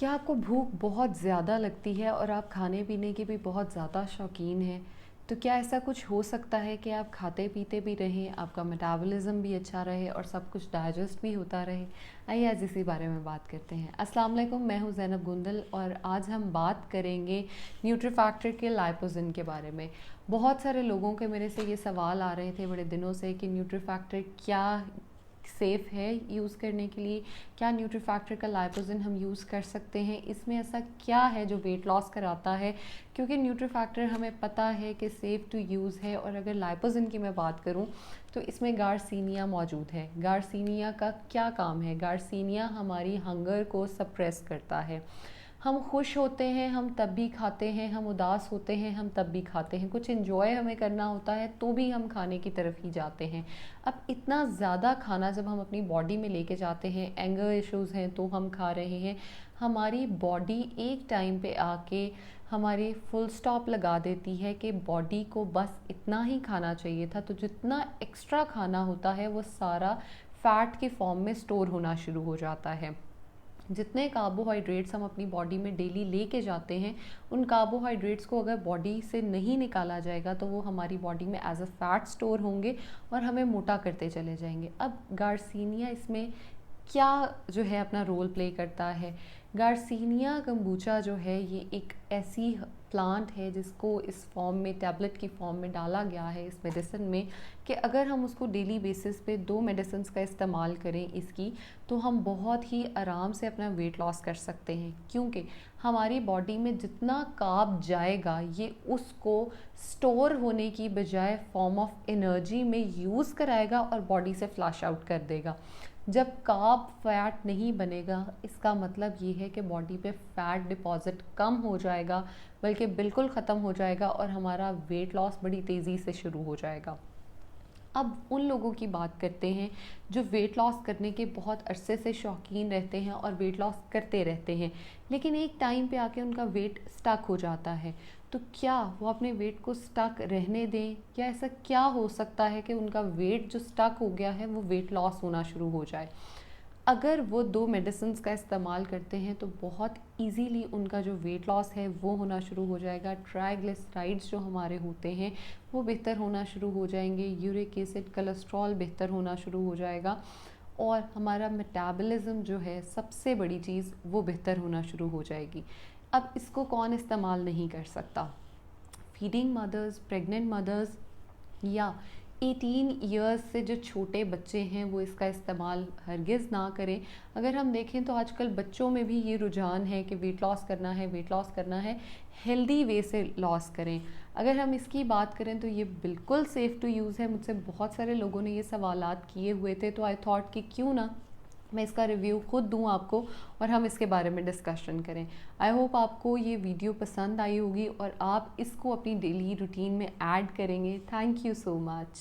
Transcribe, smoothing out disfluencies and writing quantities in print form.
क्या आपको भूख बहुत ज़्यादा लगती है और आप खाने पीने के भी बहुत ज़्यादा शौकीन हैं? तो क्या ऐसा कुछ हो सकता है कि आप खाते पीते भी रहें, आपका मेटाबॉलिज़्म भी अच्छा रहे और सब कुछ डाइजेस्ट भी होता रहे? आइए आज इसी बारे में बात करते हैं। अस्सलाम वालेकुम, मैं हूं ज़ैनब गुंदल और आज हम बात करेंगे न्यूट्रीफैक्टर के लाइपोजिन के बारे में। बहुत सारे लोगों के मेरे से ये सवाल आ रहे थे बड़े दिनों से कि न्यूट्रीफैक्टर क्या सेफ़ है यूज़ करने के लिए, क्या न्यूट्रीफैक्टर का लाइपोजिन हम यूज़ कर सकते हैं, इसमें ऐसा क्या है जो वेट लॉस कराता है, क्योंकि न्यूट्रीफैक्टर हमें पता है कि सेफ़ टू यूज़ है। और अगर लाइपोजिन की मैं बात करूं तो इसमें गार्सिनिया मौजूद है। गार्सिनिया का क्या काम है? गार्सिनिया हमारी हंगर को सप्रेस करता है। हम खुश होते हैं हम तब भी खाते हैं, हम उदास होते हैं हम तब भी खाते हैं, कुछ इन्जॉय हमें करना होता है तो भी हम खाने की तरफ ही जाते हैं। अब इतना ज़्यादा खाना जब हम अपनी बॉडी में लेके जाते हैं, एंगर इश्यूज़ हैं तो हम खा रहे हैं, हमारी बॉडी एक टाइम पे आके हमारी फुल स्टॉप लगा देती है कि बॉडी को बस इतना ही खाना चाहिए था। तो जितना एक्स्ट्रा खाना होता है वो सारा फैट के फॉर्म में स्टोर होना शुरू हो जाता है। जितने कार्बोहाइड्रेट्स हम अपनी बॉडी में डेली लेके जाते हैं, उन कार्बोहाइड्रेट्स को अगर बॉडी से नहीं निकाला जाएगा तो वो हमारी बॉडी में एज अ फैट स्टोर होंगे और हमें मोटा करते चले जाएंगे। अब गार्सिनिया इसमें क्या जो है अपना रोल प्ले करता है? गार्सिनिया कम्बूचा जो है ये एक ऐसी प्लांट है जिसको इस फॉर्म में, टैबलेट की फॉर्म में डाला गया है इस मेडिसिन में, कि अगर हम उसको डेली बेसिस पे 2 मेडिसिन का इस्तेमाल करें इसकी, तो हम बहुत ही आराम से अपना वेट लॉस कर सकते हैं। क्योंकि हमारी बॉडी में जितना कार्ब जाएगा ये उसको स्टोर होने की बजाय फॉर्म ऑफ एनर्जी में यूज़ कराएगा और बॉडी से फ्लश आउट कर देगा। जब कार्ब फैट नहीं बनेगा इसका मतलब ये है कि बॉडी पे फैट डिपॉजिट कम हो जाएगा, बल्कि बिल्कुल ख़त्म हो जाएगा और हमारा वेट लॉस बड़ी तेज़ी से शुरू हो जाएगा। अब उन लोगों की बात करते हैं जो वेट लॉस करने के बहुत अरसे से शौकीन रहते हैं और वेट लॉस करते रहते हैं, लेकिन एक टाइम पे आके उनका वेट स्टक हो जाता है। तो क्या वो अपने वेट को स्टक रहने दें, या ऐसा क्या हो सकता है कि उनका वेट जो स्टक हो गया है वो वेट लॉस होना शुरू हो जाए? अगर वो 2 मेडिसिन का इस्तेमाल करते हैं तो बहुत इजीली उनका जो वेट लॉस है वो होना शुरू हो जाएगा। ट्राइग्लिसराइड्स जो हमारे होते हैं वो बेहतर होना शुरू हो जाएंगे, यूरिक एसिड, कोलेस्ट्रॉल बेहतर होना शुरू हो जाएगा और हमारा मेटाबॉलिज्म जो है, सबसे बड़ी चीज़, वो बेहतर होना शुरू हो जाएगी। अब इसको कौन इस्तेमाल नहीं कर सकता? फीडिंग मदर्स, प्रेग्नेंट मदर्स या 18 इयर्स से जो छोटे बच्चे हैं वो इसका इस्तेमाल हरगिज़ ना करें। अगर हम देखें तो आजकल बच्चों में भी ये रुझान है कि वेट लॉस करना है, वेट लॉस करना है, हेल्दी वे से लॉस करें। अगर हम इसकी बात करें तो ये बिल्कुल सेफ़ टू यूज़ है। मुझसे बहुत सारे लोगों ने ये सवालात किए हुए थे, तो आई थॉट कि क्यों ना मैं इसका रिव्यू खुद दूं आपको और हम इसके बारे में डिस्कशन करें। आई होप आपको ये वीडियो पसंद आई होगी और आप इसको अपनी डेली रूटीन में ऐड करेंगे। Thank you so much.